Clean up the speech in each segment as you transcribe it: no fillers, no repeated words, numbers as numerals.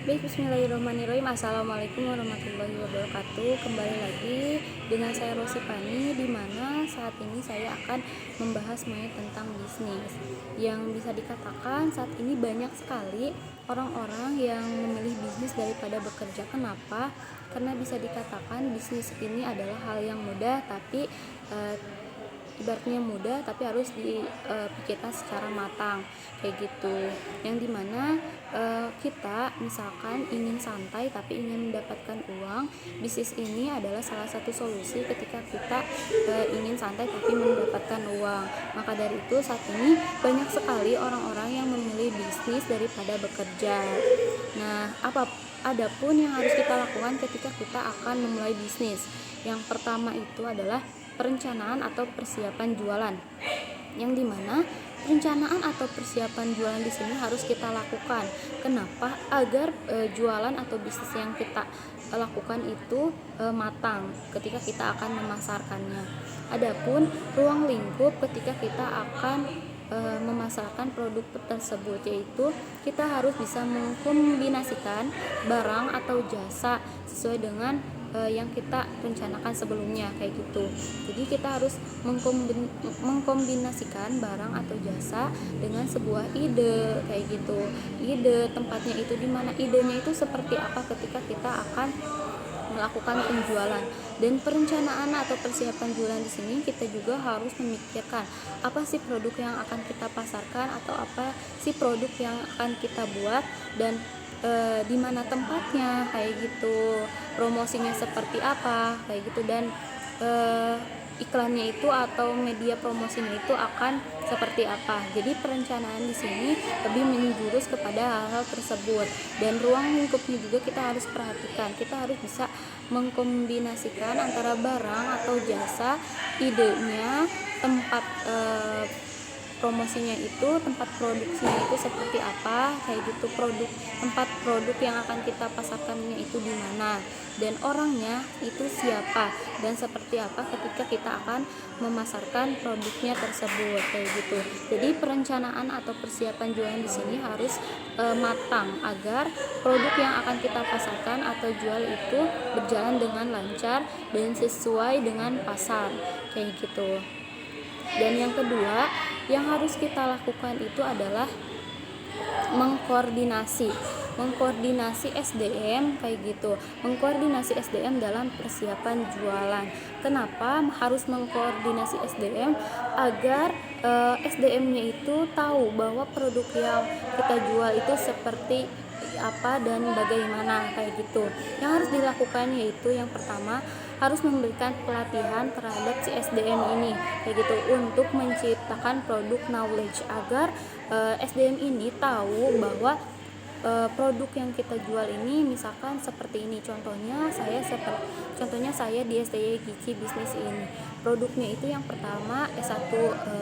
Baik, bismillahirrahmanirrahim. Assalamualaikum warahmatullahi wabarakatuh. Kembali lagi dengan saya Rosi Pani, di mana saat ini saya akan membahas mengenai tentang bisnis. Yang bisa dikatakan saat ini banyak sekali orang-orang yang memilih bisnis daripada bekerja. Kenapa? Karena bisa dikatakan bisnis ini adalah hal yang mudah, tapi ibaratnya mudah tapi harus dipikirkan secara matang kayak gitu, yang dimana kita misalkan ingin santai tapi ingin mendapatkan uang. Bisnis ini adalah salah satu solusi ketika kita ingin santai tapi mendapatkan uang. Maka dari itu saat ini banyak sekali orang-orang yang memilih bisnis daripada bekerja. Nah, adapun yang harus kita lakukan ketika kita akan memulai bisnis, yang pertama itu adalah perencanaan atau persiapan jualan, yang dimana perencanaan atau persiapan jualan di sini harus kita lakukan. Kenapa? Agar jualan atau bisnis yang kita lakukan itu matang ketika kita akan memasarkannya. Adapun ruang lingkup ketika kita akan memasarkan produk tersebut, yaitu kita harus bisa mengkombinasikan barang atau jasa sesuai dengan yang kita rencanakan sebelumnya kayak gitu. Jadi kita harus mengkombinasikan barang atau jasa dengan sebuah ide kayak gitu. Ide tempatnya itu di mana, idenya itu seperti apa ketika kita akan melakukan penjualan. Dan perencanaan atau persiapan jualan di sini kita juga harus memikirkan apa sih produk yang akan kita pasarkan atau apa sih produk yang akan kita buat, dan di mana tempatnya kayak gitu, promosinya seperti apa kayak gitu, dan iklannya itu atau media promosinya itu akan seperti apa. Jadi perencanaan di sini lebih menjurus kepada hal-hal tersebut, dan ruang lingkupnya juga kita harus perhatikan. Kita harus bisa mengkombinasikan antara barang atau jasa, idenya, tempat promosinya itu, tempat produksinya itu seperti apa kayak gitu, tempat produk yang akan kita pasarkannya itu di mana, dan orangnya itu siapa dan seperti apa ketika kita akan memasarkan produknya tersebut kayak gitu. Jadi perencanaan atau persiapan jualan di sini harus matang agar produk yang akan kita pasarkan atau jual itu berjalan dengan lancar dan sesuai dengan pasar kayak gitu. Dan yang kedua yang harus kita lakukan itu adalah mengkoordinasi SDM kayak gitu, mengkoordinasi SDM dalam persiapan jualan. Kenapa harus mengkoordinasi SDM? Agar SDM-nya itu tahu bahwa produk yang kita jual itu seperti apa dan bagaimana kayak gitu. Yang harus dilakukan yaitu yang pertama harus memberikan pelatihan terhadap si SDM ini kayak gitu, untuk menciptakan produk knowledge agar SDM ini tahu bahwa produk yang kita jual ini misalkan seperti ini. Contohnya saya di STY Gici Bisnis ini, produknya itu yang pertama S1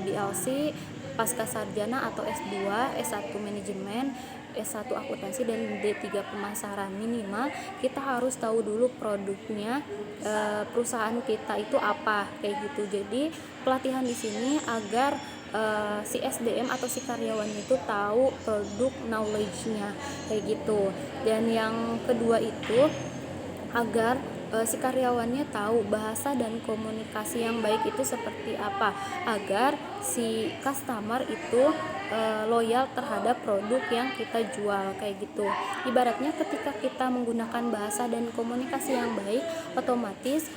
BLC pasca sarjana atau S2 S1 manajemen, S1 akuntansi, dan D3 pemasaran. Minimal kita harus tahu dulu produknya perusahaan kita itu apa kayak gitu. Jadi pelatihan di sini agar si SDM atau si karyawan itu tahu produk knowledge-nya kayak gitu. Dan yang kedua itu agar si karyawannya tahu bahasa dan komunikasi yang baik itu seperti apa, agar si customer itu loyal terhadap produk yang kita jual kayak gitu. Ibaratnya ketika kita menggunakan bahasa dan komunikasi yang baik, otomatis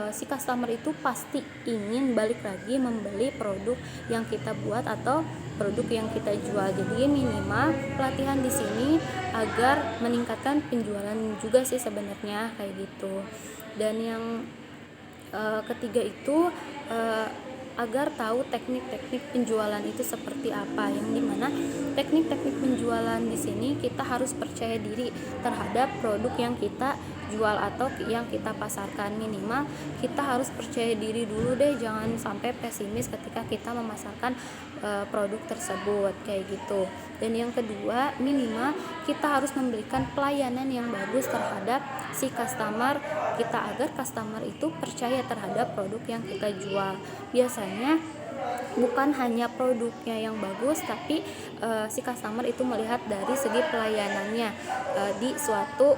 si customer itu pasti ingin balik lagi membeli produk yang kita buat atau produk yang kita jual. Jadi minimal pelatihan di sini agar meningkatkan penjualan juga sih sebenarnya kayak gitu. Dan yang ketiga itu agar tahu teknik-teknik penjualan itu seperti apa, yang dimana teknik-teknik penjualan di sini kita harus percaya diri terhadap produk yang kita jual atau yang kita pasarkan. Minimal kita harus percaya diri dulu deh, jangan sampai pesimis ketika kita memasarkan produk tersebut kayak gitu. Dan yang kedua, minimal kita harus memberikan pelayanan yang bagus terhadap si customer kita agar customer itu percaya terhadap produk yang kita jual. Biasanya bukan hanya produknya yang bagus, tapi si customer itu melihat dari segi pelayanannya di suatu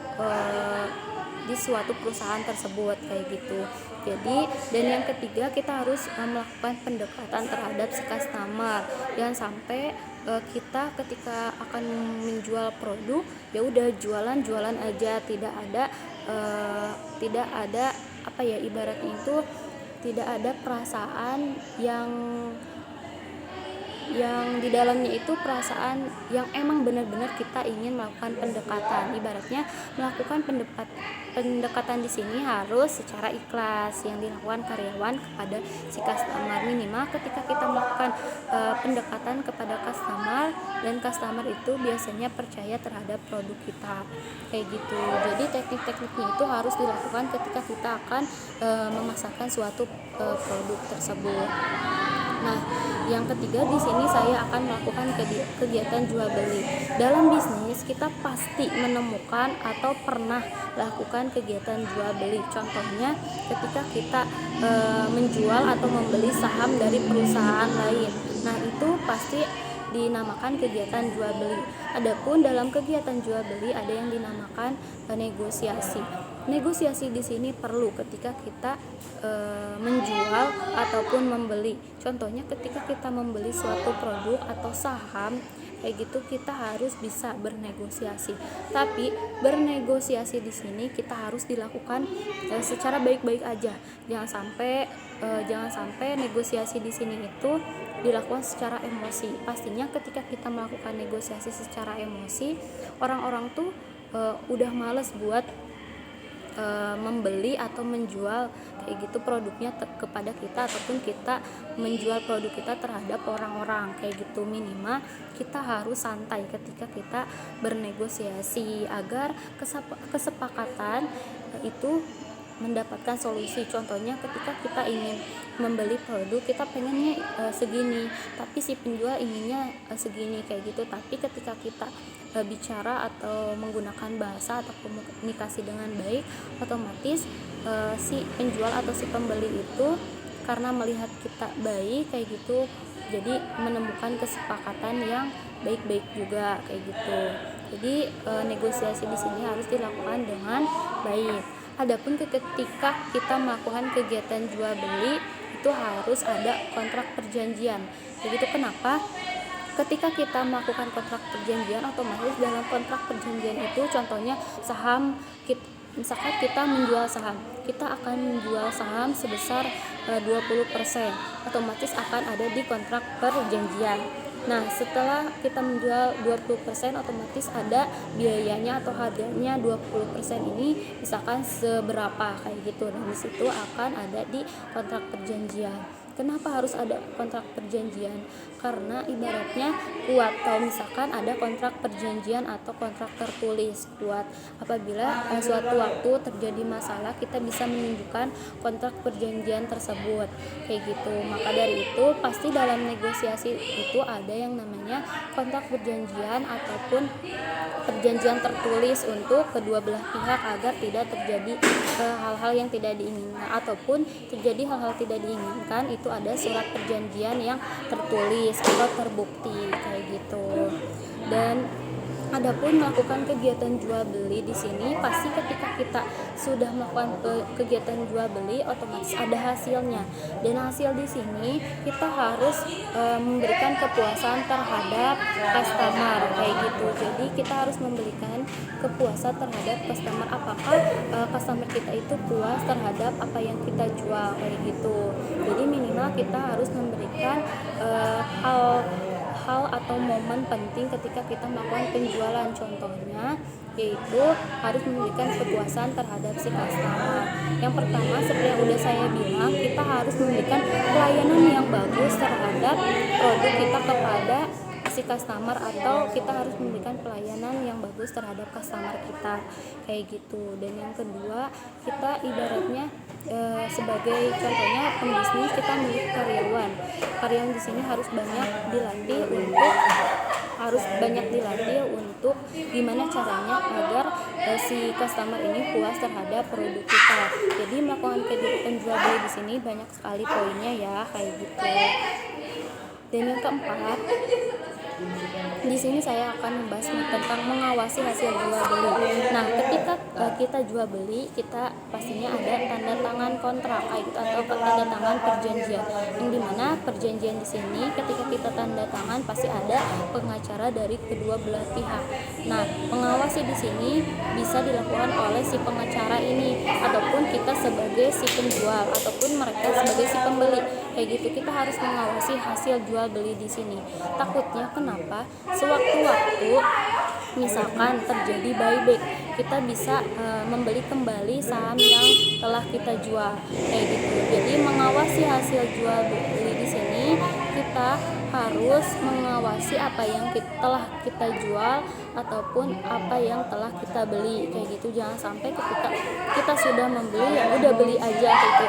perusahaan tersebut kayak gitu. Jadi, dan yang ketiga, kita harus melakukan pendekatan terhadap si customer. Jangan sampai kita ketika akan menjual produk ya udah jualan aja, tidak ada apa ya, ibaratnya itu tidak ada perasaan yang di dalamnya itu perasaan yang emang benar-benar kita ingin melakukan pendekatan. Ibaratnya melakukan pendekatan di sini harus secara ikhlas yang dilakukan karyawan kepada si customer. Minimal ketika kita melakukan pendekatan kepada customer, dan customer itu biasanya percaya terhadap produk kita kayak gitu. Jadi teknik-tekniknya itu harus dilakukan ketika kita akan memasarkan suatu produk tersebut. Nah, yang ketiga di sini saya akan melakukan kegiatan jual beli. Dalam bisnis kita pasti menemukan atau pernah lakukan kegiatan jual beli. Contohnya ketika kita menjual atau membeli saham dari perusahaan lain. Nah, itu pasti dinamakan kegiatan jual beli. Adapun dalam kegiatan jual beli ada yang dinamakan negosiasi. Negosiasi di sini perlu ketika kita menjual ataupun membeli. Contohnya ketika kita membeli suatu produk atau saham kayak gitu, kita harus bisa bernegosiasi. Tapi bernegosiasi di sini kita harus dilakukan secara baik-baik aja. Jangan sampai negosiasi di sini itu dilakukan secara emosi. Pastinya ketika kita melakukan negosiasi secara emosi, orang-orang tuh udah males buat membeli atau menjual kayak gitu produknya kepada kita, ataupun kita menjual produk kita terhadap orang-orang kayak gitu. Minimal kita harus santai ketika kita bernegosiasi agar kesepakatan itu mendapatkan solusi. Contohnya ketika kita ingin membeli produk, kita pengennya segini, tapi si penjual inginnya segini kayak gitu. Tapi ketika kita bicara atau menggunakan bahasa atau komunikasi dengan baik, otomatis si penjual atau si pembeli itu karena melihat kita baik kayak gitu, jadi menemukan kesepakatan yang baik-baik juga kayak gitu. Jadi negosiasi di sini harus dilakukan dengan baik. Adapun ketika kita melakukan kegiatan jual beli itu harus ada kontrak perjanjian. Begitu kenapa? Ketika kita melakukan kontrak perjanjian, otomatis dalam kontrak perjanjian itu contohnya saham, misalkan kita menjual saham, kita akan menjual saham sebesar 20%, otomatis akan ada di kontrak perjanjian. Nah, setelah kita menjual 20%, otomatis ada biayanya atau harganya 20% ini misalkan seberapa kayak gitu. Nah, di situ akan ada di kontrak perjanjian. Kenapa harus ada kontrak perjanjian? Karena ibaratnya kuat kalau misalkan ada kontrak perjanjian atau kontrak tertulis, kuat apabila suatu waktu terjadi masalah kita bisa menunjukkan kontrak perjanjian tersebut kayak gitu. Maka dari itu pasti dalam negosiasi itu ada yang namanya kontrak perjanjian ataupun perjanjian tertulis untuk kedua belah pihak agar tidak terjadi hal-hal yang tidak diinginkan, ataupun terjadi hal-hal tidak diinginkan itu ada surat perjanjian yang tertulis atau terbukti kayak gitu. Dan adapun melakukan kegiatan jual beli di sini pasti ketika kita sudah melakukan kegiatan jual beli otomatis ada hasilnya, dan hasil di sini kita harus memberikan kepuasan terhadap customer kayak gitu. Jadi kita harus memberikan kepuasan terhadap customer, apakah customer kita itu puas terhadap apa yang kita jual kayak gitu. Jadi minimal kita harus memberikan hal atau momen penting ketika kita melakukan penjualan. Contohnya yaitu harus memberikan kepuasan terhadap si customer. Yang pertama seperti yang udah saya bilang, kita harus memberikan pelayanan yang bagus terhadap produk kita kepada si customer, atau kita harus memberikan pelayanan yang bagus terhadap customer kita kayak gitu. Dan yang kedua, kita ibaratnya sebagai contohnya pembisnis, kita milik karyawan di sini harus banyak dilatih untuk gimana caranya agar si customer ini puas terhadap produk kita. Jadi melakukan kegiatan jual beli di sini banyak sekali poinnya ya kayak gitu. Dan yang keempat, di sini saya akan membahas tentang mengawasi hasil jual beli. Nah, ketika kita jual beli, kita pastinya ada tanda tangan kontrak atau tanda tangan perjanjian. Yang dimana perjanjian di sini ketika kita tanda tangan pasti ada pengacara dari kedua belah pihak. Nah, mengawasi di sini bisa dilakukan oleh si pengacara ini ataupun kita sebagai si penjual ataupun mereka sebagai si pembeli. Kayak gitu, kita harus mengawasi hasil jual beli di sini. Takutnya kenapa? Sewaktu-waktu misalkan terjadi buyback, kita bisa membeli kembali saham yang telah kita jual kayak gitu. Jadi mengawasi hasil jual beli di sini, kita harus mengawasi apa yang telah kita jual ataupun apa yang telah kita beli kayak gitu. Jangan sampai ketika kita sudah membeli ya udah beli aja gitu,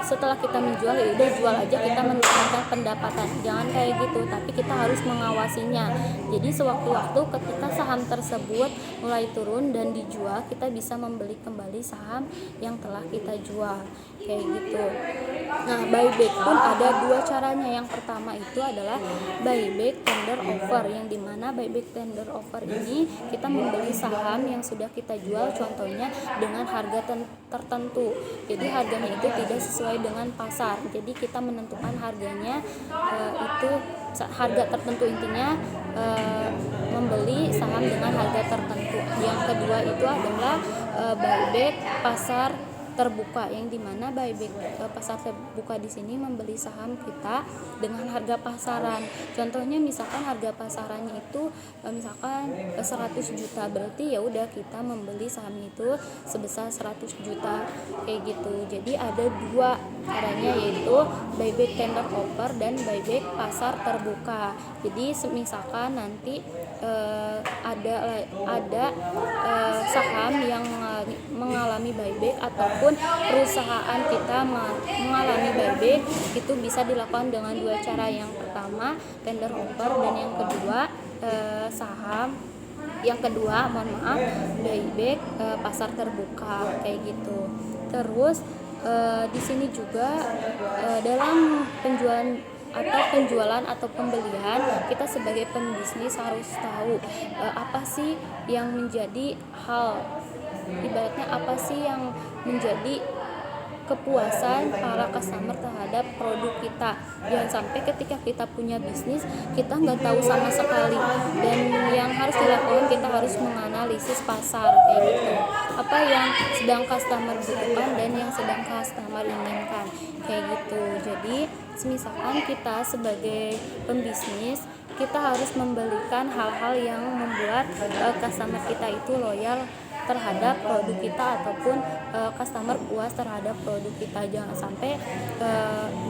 setelah kita menjual ya udah jual aja, kita mendapatkan pendapatan. Jangan kayak gitu, tapi kita harus mengawasinya. Jadi sewaktu-waktu ketika saham tersebut mulai turun dan dijual, kita bisa membeli kembali saham yang telah kita jual kayak gitu. Nah, buyback pun ada dua caranya. Yang pertama itu adalah buyback tender offer, yang dimana buyback tender offer ini kita membeli saham yang sudah kita jual contohnya dengan harga tertentu. Jadi harganya itu tidak sesuai dengan pasar, jadi kita menentukan harganya itu harga tertentu, intinya membeli saham dengan harga tertentu. Yang kedua itu adalah buyback pasar terbuka, yang dimana buyback pasar terbuka di sini membeli saham kita dengan harga pasaran. Contohnya misalkan harga pasarannya itu misalkan 100 juta, berarti ya udah kita membeli saham itu sebesar 100 juta kayak gitu. Jadi ada dua caranya, yaitu buyback tender offer dan buyback pasar terbuka. Jadi misalkan nanti ada saham yang mengalami buyback ataupun perusahaan kita mengalami buyback, itu bisa dilakukan dengan dua cara. Yang pertama tender offer, dan yang kedua buyback pasar terbuka kayak gitu. Terus di sini juga dalam penjualan atau pembelian, kita sebagai pembisnis harus tahu apa sih yang menjadi ibaratnya apa sih yang menjadi kepuasan para customer terhadap produk kita. Jangan sampai ketika kita punya bisnis kita nggak tahu sama sekali, dan yang harus dilakukan kita harus menganalisis pasar kayak gitu, apa yang sedang customer butuhkan dan yang sedang customer inginkan kayak gitu. Jadi misalkan kita sebagai pembisnis, kita harus memberikan hal-hal yang membuat customer kita itu loyal terhadap produk kita ataupun customer puas terhadap produk kita. Jangan sampai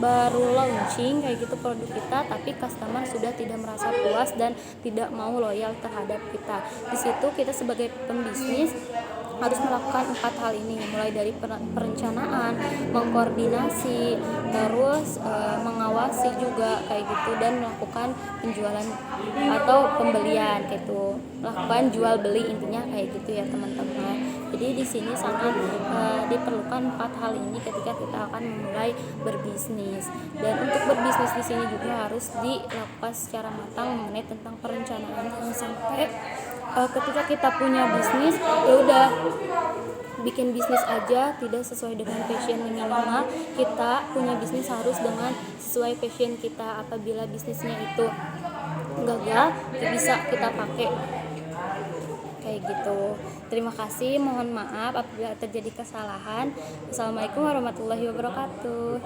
baru launching kayak gitu produk kita tapi customer sudah tidak merasa puas dan tidak mau loyal terhadap kita. Di situ kita sebagai pembisnis harus melakukan 4 hal ini, mulai dari perencanaan, mengkoordinasi, terus mengawasi juga kayak gitu, dan melakukan penjualan atau pembelian gitu, melakukan jual beli, intinya kayak gitu ya teman-teman. Jadi di sini sangat diperlukan 4 hal ini ketika kita akan memulai berbisnis. Dan untuk berbisnis di sini juga harus dilakukan secara matang mengenai tentang perencanaan. Jangan sampai ketika kita punya bisnis ya udah bikin bisnis aja tidak sesuai dengan passion. Minimal kita punya bisnis harus dengan sesuai passion kita. Apabila bisnisnya itu gagal, bisa kita pakai kayak gitu. Terima kasih, mohon maaf apabila terjadi kesalahan. Assalamualaikum warahmatullahi wabarakatuh.